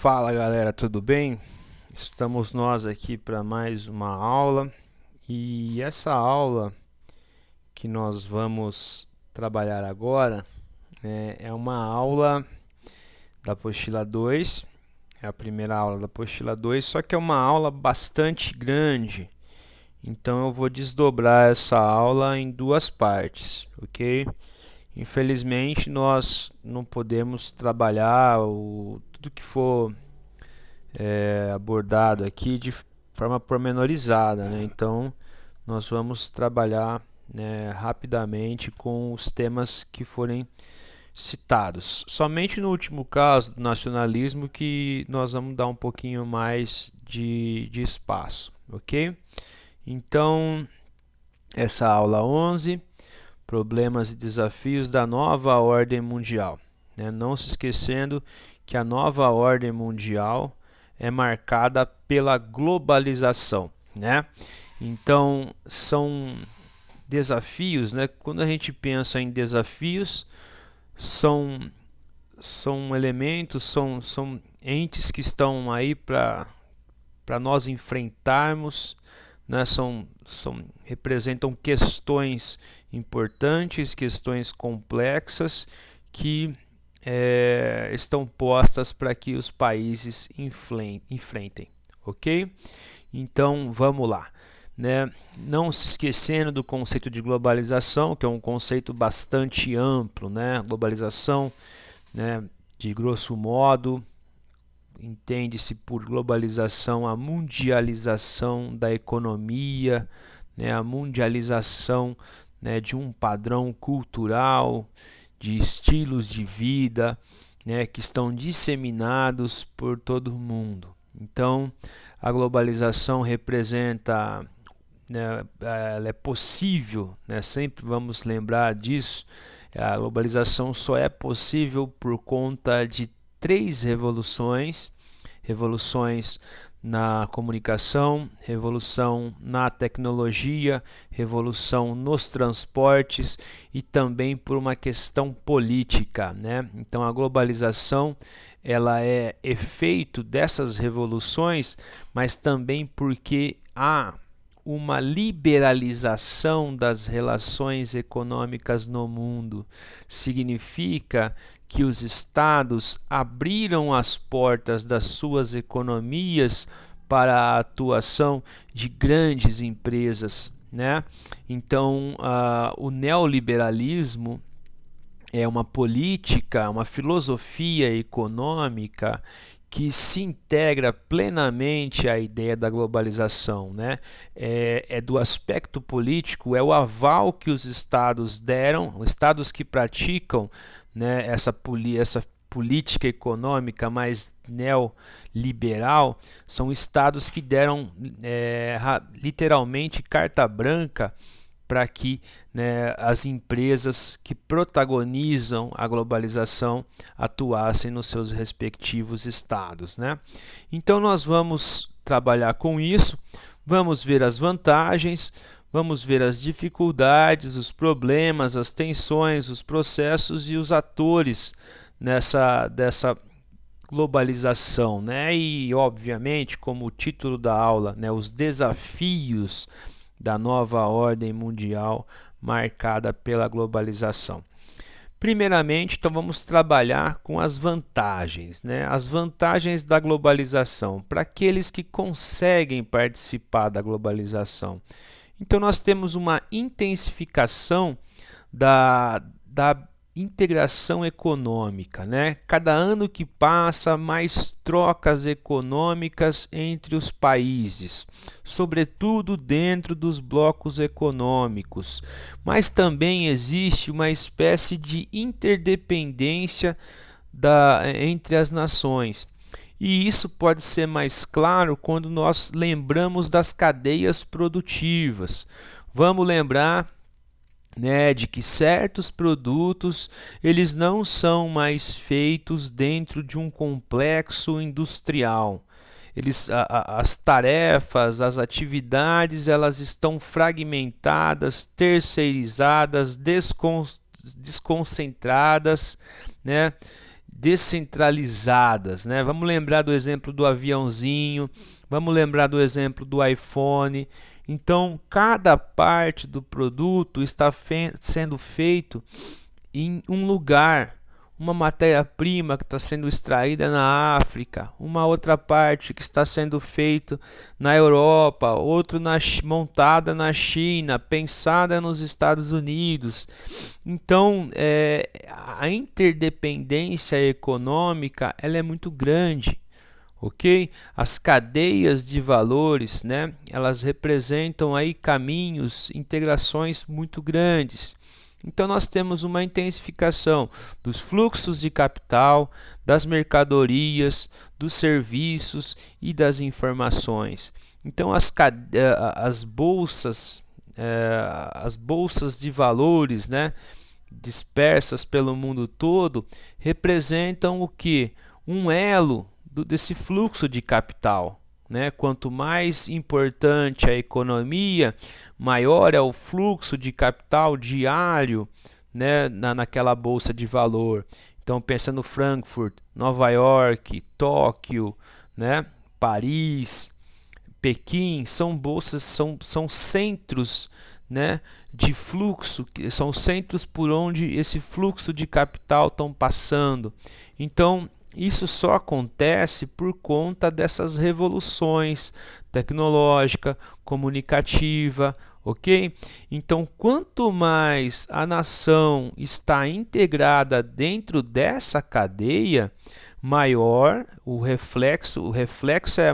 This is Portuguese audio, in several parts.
Fala galera, tudo bem? Estamos nós aqui para mais uma aula e essa aula que nós vamos trabalhar agora é uma aula da apostila 2, é a primeira aula da apostila 2, só que é uma aula bastante grande, então eu vou desdobrar essa aula em duas partes, ok? Infelizmente nós não podemos trabalhar tudo que for abordado aqui de forma pormenorizada, né? Então nós vamos trabalhar, né, rapidamente com os temas que forem citados. Somente no último caso do nacionalismo que nós vamos dar um pouquinho mais de espaço, ok? Então essa aula 11, problemas e desafios da nova ordem mundial, né? Não se esquecendo que a nova ordem mundial é marcada pela globalização, né? Então são desafios, né? Quando a gente pensa em desafios, são elementos, são entes que estão aí para nós enfrentarmos, né? Representam questões importantes, questões complexas que estão postas para que os países enfrentem, ok? Então vamos lá, né? Não se esquecendo do conceito de globalização, que é um conceito bastante amplo, né? Globalização, né, de grosso modo, entende-se por globalização a mundialização da economia, né, a mundialização, né, de um padrão cultural, de estilos de vida, né, que estão disseminados por todo o mundo. Então, a globalização representa, né, ela é possível, né, sempre vamos lembrar disso. A globalização só é possível por conta de três revoluções na comunicação, revolução na tecnologia, revolução nos transportes e também por uma questão política, né? Então a globalização ela é efeito dessas revoluções, mas também porque há uma liberalização das relações econômicas no mundo. Significa que os estados abriram as portas das suas economias para a atuação de grandes empresas, né? Então, o neoliberalismo é uma política, uma filosofia econômica que se integra plenamente à ideia da globalização, né? Do aspecto político, é o aval que os estados deram, os estados que praticam, né, essa política econômica mais neoliberal, são estados que deram literalmente carta branca para que, né, as empresas que protagonizam a globalização atuassem nos seus respectivos estados, né? Então nós vamos trabalhar com isso, vamos ver as vantagens, vamos ver as dificuldades, os problemas, as tensões, os processos e os atores dessa globalização, né? E obviamente, como o título da aula, né, os desafios da nova ordem mundial marcada pela globalização. Primeiramente, então vamos trabalhar com as vantagens, né? As vantagens da globalização para aqueles que conseguem participar da globalização. Então nós temos uma intensificação da integração econômica, né? Cada ano que passa, mais trocas econômicas entre os países, sobretudo dentro dos blocos econômicos, mas também existe uma espécie de interdependência entre as nações. E isso pode ser mais claro quando nós lembramos das cadeias produtivas. Vamos lembrar, né, de que certos produtos eles não são mais feitos dentro de um complexo industrial. As tarefas, as atividades, elas estão fragmentadas, terceirizadas, desconcentradas, né, descentralizadas, né? Vamos lembrar do exemplo do aviãozinho, vamos lembrar do exemplo do iPhone. Então, cada parte do produto está sendo feito em um lugar, uma matéria-prima que está sendo extraída na África, uma outra parte que está sendo feita na Europa, outra montada na China, pensada nos Estados Unidos. Então, a interdependência econômica ela é muito grande. Ok? As cadeias de valores, né, elas representam aí caminhos, integrações muito grandes. Então nós temos uma intensificação dos fluxos de capital, das mercadorias, dos serviços e das informações. Então as bolsas de valores, né, dispersas pelo mundo todo, representam o que? Um elo desse fluxo de capital. Né? Quanto mais importante a economia, maior é o fluxo de capital diário, né? naquela bolsa de valor. Então, pensando em Frankfurt, Nova York, Tóquio, né? Paris, Pequim, são bolsas, são centros, né? de fluxo, são centros por onde esse fluxo de capital estão passando. Então, isso só acontece por conta dessas revoluções tecnológica, comunicativa, ok? Então, quanto mais a nação está integrada dentro dessa cadeia, maior o reflexo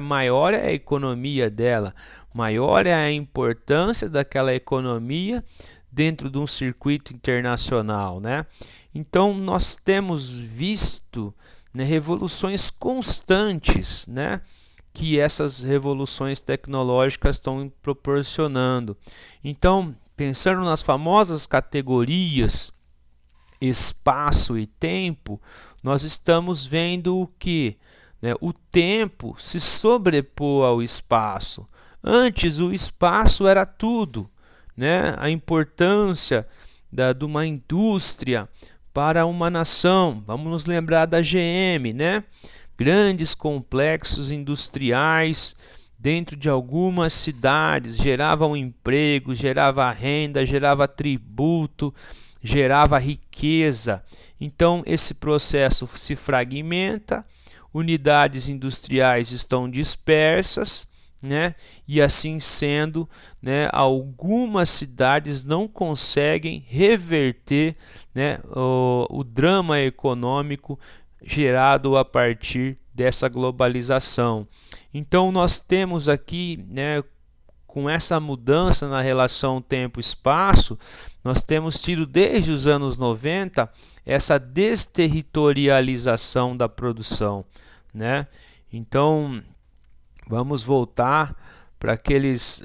maior é a economia dela, maior é a importância daquela economia dentro de um circuito internacional, né? Então, nós temos visto, né, revoluções constantes, né, que essas revoluções tecnológicas estão proporcionando. Então, pensando nas famosas categorias espaço e tempo, nós estamos vendo o que? Né, o tempo se sobrepor ao espaço. Antes, o espaço era tudo, né? A importância de uma indústria para uma nação, vamos nos lembrar da GM, né? Grandes complexos industriais dentro de algumas cidades geravam emprego, gerava renda, gerava tributo, gerava riqueza. Então esse processo se fragmenta, unidades industriais estão dispersas, né? E assim sendo, né, algumas cidades não conseguem reverter, né, o drama econômico gerado a partir dessa globalização. Então nós temos aqui, né, com essa mudança na relação tempo-espaço, nós temos tido desde os anos 90 essa desterritorialização da produção, né? Então vamos voltar para aqueles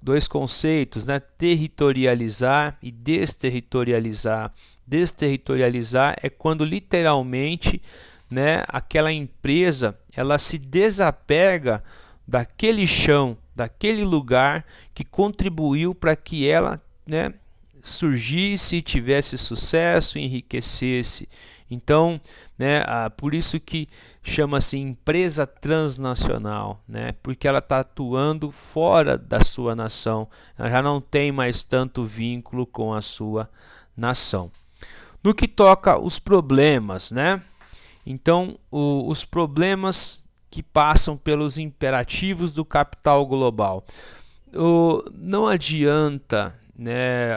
dois conceitos, né? Territorializar e desterritorializar. Desterritorializar é quando literalmente, né, aquela empresa ela se desapega daquele chão, daquele lugar que contribuiu para que ela, né, surgisse, tivesse sucesso, enriquecesse. Então, né, por isso que chama-se empresa transnacional, né, porque ela está atuando fora da sua nação, ela já não tem mais tanto vínculo com a sua nação. No que toca os problemas, né? Então, os problemas que passam pelos imperativos do capital global. Não adianta, né,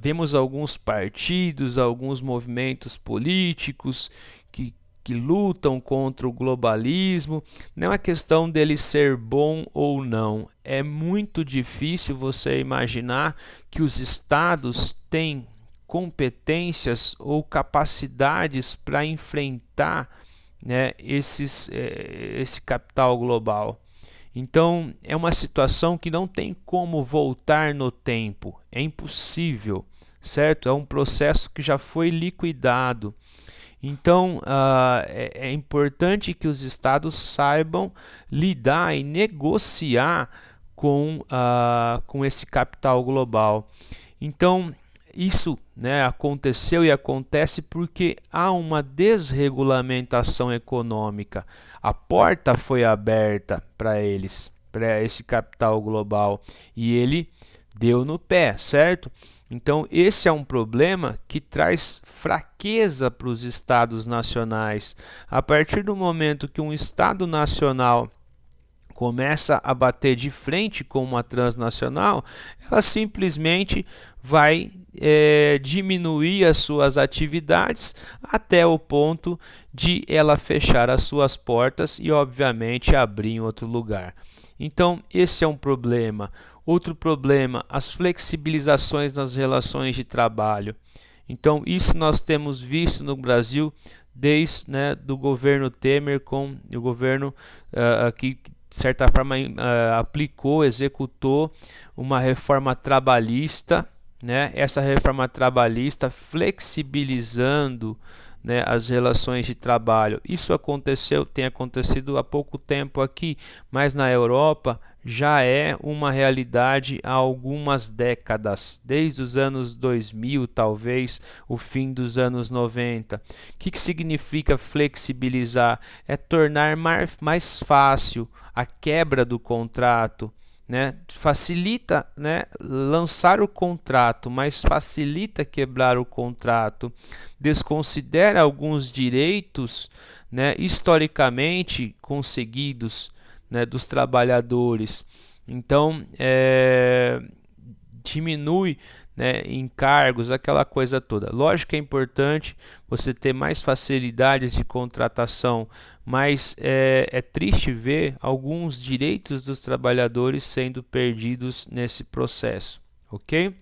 vemos alguns partidos, alguns movimentos políticos que lutam contra o globalismo. Não é uma questão dele ser bom ou não. É muito difícil você imaginar que os estados têm competências ou capacidades para enfrentar, né, esse capital global. Então é uma situação que não tem como voltar no tempo, é impossível, certo? É um processo que já foi liquidado. Então é importante que os estados saibam lidar e negociar com esse capital global. Então isso, né, aconteceu e acontece porque há uma desregulamentação econômica. A porta foi aberta para eles, para esse capital global, e ele deu no pé, certo? Então, esse é um problema que traz fraqueza para os estados nacionais. A partir do momento que um estado nacional começa a bater de frente com uma transnacional, ela simplesmente vai diminuir as suas atividades até o ponto de ela fechar as suas portas e, obviamente, abrir em outro lugar. Então, esse é um problema. Outro problema, as flexibilizações nas relações de trabalho. Então, isso nós temos visto no Brasil desde, né, do governo Temer com o governo que de certa forma aplicou, executou uma reforma trabalhista, né? Essa reforma trabalhista flexibilizando, né, as relações de trabalho. Isso tem acontecido há pouco tempo aqui, mas na Europa já é uma realidade há algumas décadas, desde os anos 2000, talvez o fim dos anos 90. O que significa flexibilizar? É tornar mais fácil a quebra do contrato, né? Facilita, né, lançar o contrato, mas facilita quebrar o contrato, desconsidera alguns direitos, né, historicamente conseguidos, né, dos trabalhadores. Então, diminui, né, encargos, aquela coisa toda. Lógico que é importante você ter mais facilidades de contratação, mas é triste ver alguns direitos dos trabalhadores sendo perdidos nesse processo, ok?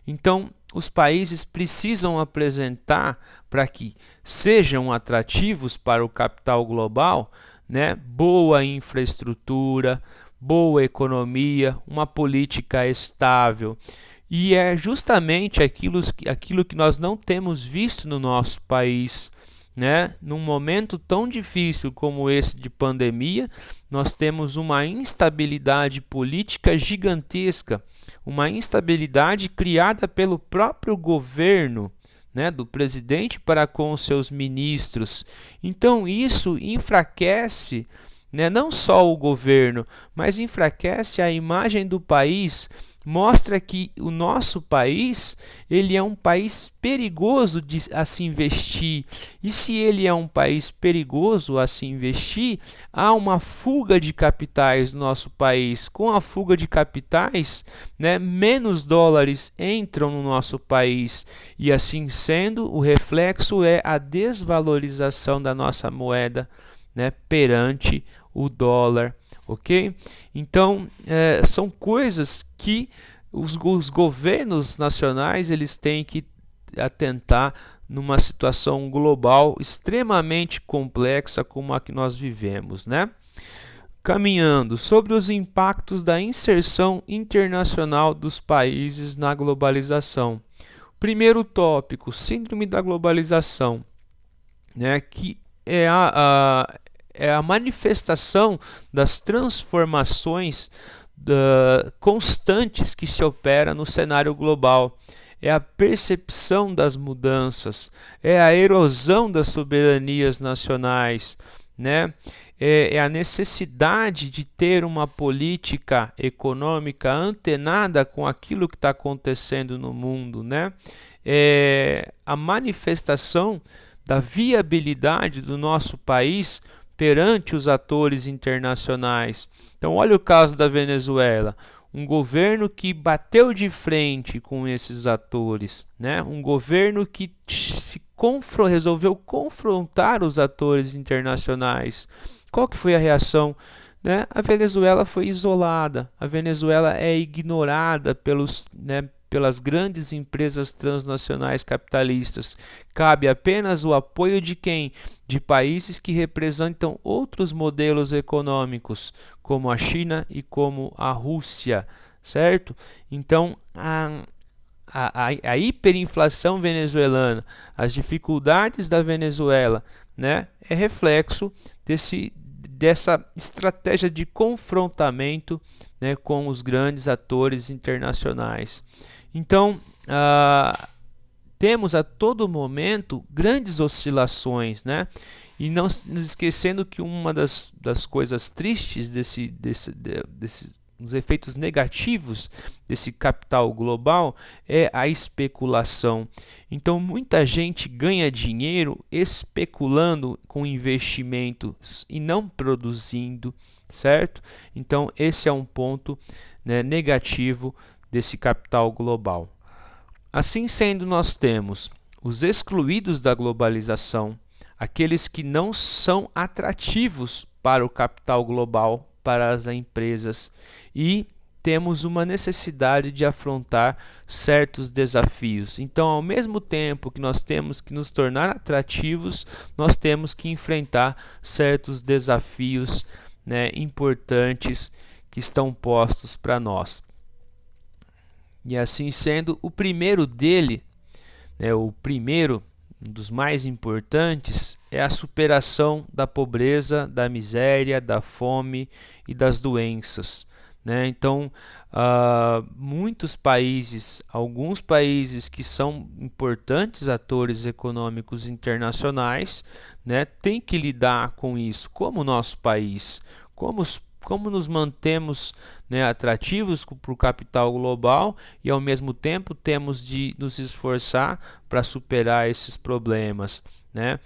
Então, os países precisam apresentar, para que sejam atrativos para o capital global, né, boa infraestrutura, boa economia, uma política estável. E é justamente aquilo que nós não temos visto no nosso país, né? Num momento tão difícil como esse de pandemia, nós temos uma instabilidade política gigantesca, uma instabilidade criada pelo próprio governo, né, do presidente para com os seus ministros. Então isso enfraquece, né, não só o governo, mas enfraquece a imagem do país, mostra que o nosso país, ele é um país perigoso a se investir. E se ele é um país perigoso a se investir, há uma fuga de capitais no nosso país. Com a fuga de capitais, né, menos dólares entram no nosso país. E assim sendo, o reflexo é a desvalorização da nossa moeda, né, perante o dólar. Ok? Então, são coisas que os governos nacionais eles têm que atentar numa situação global extremamente complexa como a que nós vivemos, né? Caminhando sobre os impactos da inserção internacional dos países na globalização. Primeiro tópico, síndrome da globalização, né? Que é a manifestação das transformações constantes que se opera no cenário global. É a percepção das mudanças, é a erosão das soberanias nacionais, né? É a necessidade de ter uma política econômica antenada com aquilo que está acontecendo no mundo, né? É a manifestação da viabilidade do nosso país perante os atores internacionais. Então, olha o caso da Venezuela, um governo que bateu de frente com esses atores, né? Um governo que resolveu confrontar os atores internacionais. Qual que foi a reação? Né? A Venezuela foi isolada, a Venezuela é ignorada pelas grandes empresas transnacionais capitalistas. Cabe apenas o apoio de quem? De países que representam outros modelos econômicos, como a China e como a Rússia, certo? Então, a hiperinflação venezuelana, as dificuldades da Venezuela, né, é reflexo dessa estratégia de confrontamento, né, com os grandes atores internacionais. Então, temos a todo momento grandes oscilações, né? E não nos esquecendo que uma das coisas tristes dos efeitos negativos desse capital global é a especulação. Então, muita gente ganha dinheiro especulando com investimentos e não produzindo, certo? Então, esse é um ponto, né, negativo desse capital global. Assim sendo, nós temos os excluídos da globalização, aqueles que não são atrativos para o capital global, para as empresas, e temos uma necessidade de afrontar certos desafios. Então, ao mesmo tempo que nós temos que nos tornar atrativos, nós temos que enfrentar certos desafios, né, importantes que estão postos para nós. E assim sendo, o primeiro dele, né, um dos mais importantes, é a superação da pobreza, da miséria, da fome e das doenças, né? Então, alguns países que são importantes atores econômicos internacionais, né, têm que lidar com isso, como o nosso país, como nos mantemos, né, atrativos para o capital global e ao mesmo tempo temos de nos esforçar para superar esses problemas, né?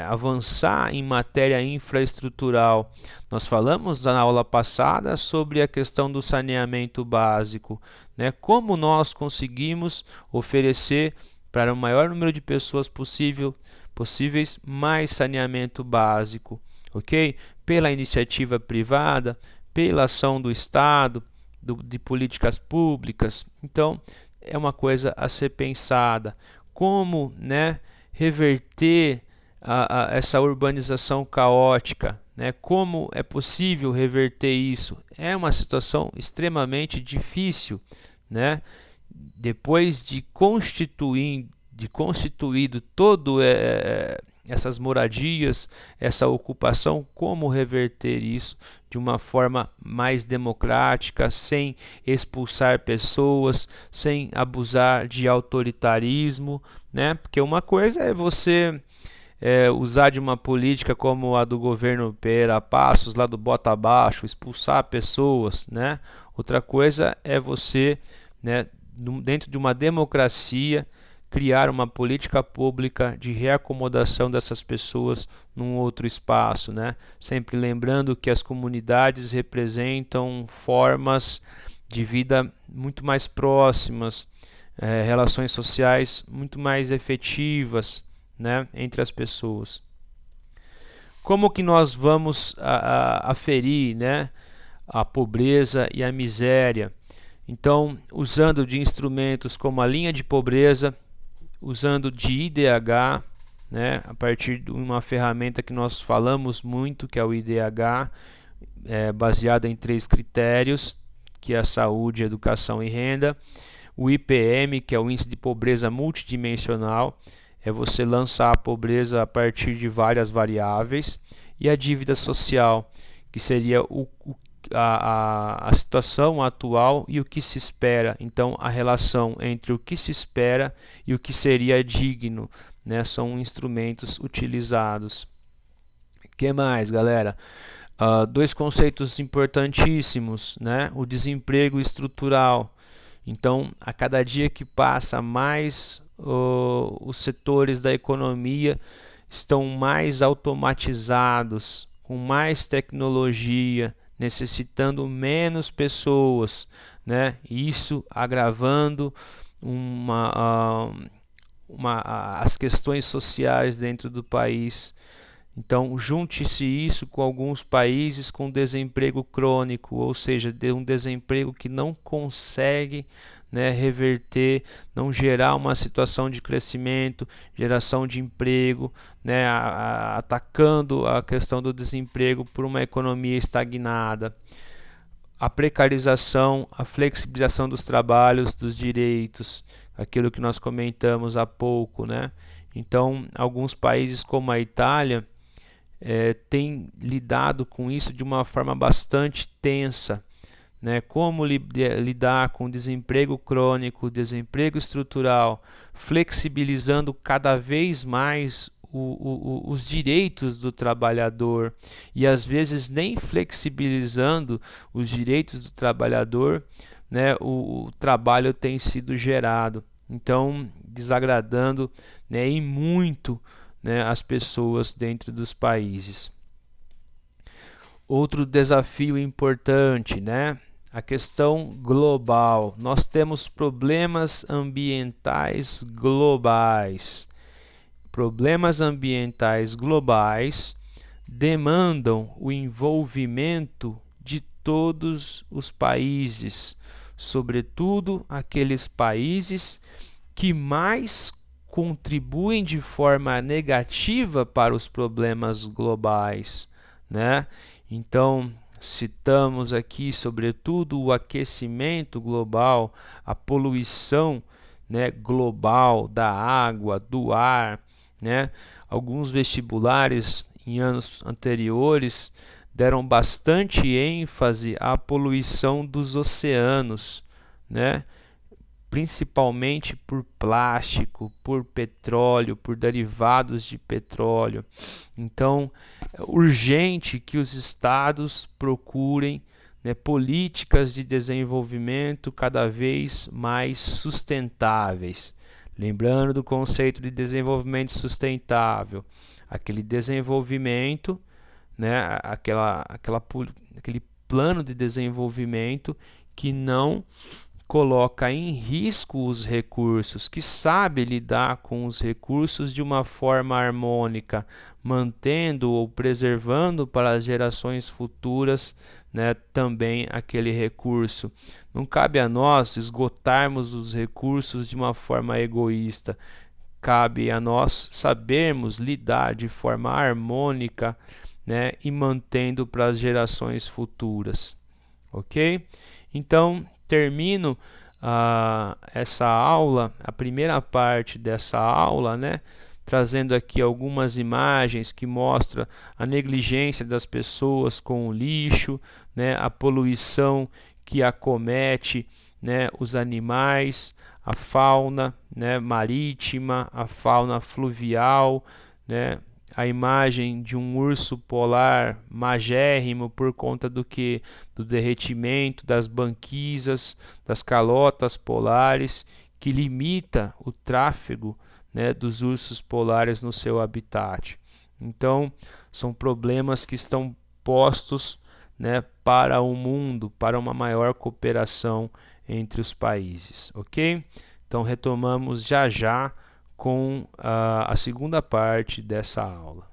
Avançar em matéria infraestrutural. Nós falamos na aula passada sobre a questão do saneamento básico, né? Como nós conseguimos oferecer para o maior número de pessoas possíveis mais saneamento básico. Ok? Pela iniciativa privada, pela ação do Estado, de políticas públicas. Então, é uma coisa a ser pensada. Como, né, reverter essa urbanização caótica? Né? Como é possível reverter isso? É uma situação extremamente difícil, né? Depois de constituído todo essas moradias, essa ocupação, como reverter isso de uma forma mais democrática, sem expulsar pessoas, sem abusar de autoritarismo, né? Porque uma coisa é você usar de uma política como a do governo Pereira Passos, lá do bota abaixo, expulsar pessoas, né? Outra coisa é você, né, dentro de uma democracia, criar uma política pública de reacomodação dessas pessoas num outro espaço, né? Sempre lembrando que as comunidades representam formas de vida muito mais próximas, relações sociais muito mais efetivas, né, entre as pessoas. Como que nós vamos aferir, né, a pobreza e a miséria? Então, usando de instrumentos como a linha de pobreza, usando de IDH, né, a partir de uma ferramenta que nós falamos muito, que é o IDH, baseada em 3 critérios, que é a saúde, educação e renda. O IPM, que é o índice de pobreza multidimensional, é você lançar a pobreza a partir de várias variáveis. E a dívida social, que seria a situação atual e o que se espera. Então, a relação entre o que se espera e o que seria digno, né, são instrumentos utilizados. O que mais, galera? 2 conceitos importantíssimos, né? O desemprego estrutural. Então, a cada dia que passa, mais os setores da economia estão mais automatizados, com mais tecnologia, necessitando menos pessoas, né? Isso agravando as questões sociais dentro do país. Então, junte-se isso com alguns países com desemprego crônico, ou seja, um desemprego que não consegue, né, reverter, não gerar uma situação de crescimento, geração de emprego, né, atacando a questão do desemprego por uma economia estagnada. A precarização, a flexibilização dos trabalhos, dos direitos, aquilo que nós comentamos há pouco, né? Então, alguns países como a Itália tem lidado com isso de uma forma bastante tensa, né, como lidar com desemprego crônico, desemprego estrutural, flexibilizando cada vez mais os direitos do trabalhador e às vezes nem flexibilizando os direitos do trabalhador, né, o trabalho tem sido gerado. Então, desagradando, né, e muito, né, as pessoas dentro dos países. Outro desafio importante, né? A questão global. Nós temos problemas ambientais globais. Problemas ambientais globais demandam o envolvimento de todos os países, sobretudo aqueles países que mais contribuem de forma negativa para os problemas globais, né? Então, citamos aqui, sobretudo, o aquecimento global, a poluição, né, global da água, do ar, né? Alguns vestibulares em anos anteriores deram bastante ênfase à poluição dos oceanos, né? Principalmente por plástico, por petróleo, por derivados de petróleo. Então, é urgente que os estados procurem, né, políticas de desenvolvimento cada vez mais sustentáveis. Lembrando do conceito de desenvolvimento sustentável, aquele desenvolvimento, né, aquele plano de desenvolvimento que não coloca em risco os recursos, que sabe lidar com os recursos de uma forma harmônica, mantendo ou preservando para as gerações futuras, né, também aquele recurso. Não cabe a nós esgotarmos os recursos de uma forma egoísta. Cabe a nós sabermos lidar de forma harmônica, né, e mantendo para as gerações futuras. Ok? Então, termino essa aula, a primeira parte dessa aula, né, trazendo aqui algumas imagens que mostram a negligência das pessoas com o lixo, né, a poluição que acomete, né, os animais, a fauna, né, marítima, a fauna fluvial, né, a imagem de um urso polar magérrimo por conta do derretimento das banquisas, das calotas polares, que limita o tráfego, né, dos ursos polares no seu habitat. Então, são problemas que estão postos, né, para o mundo, para uma maior cooperação entre os países, ok? Então, retomamos já com a segunda parte dessa aula.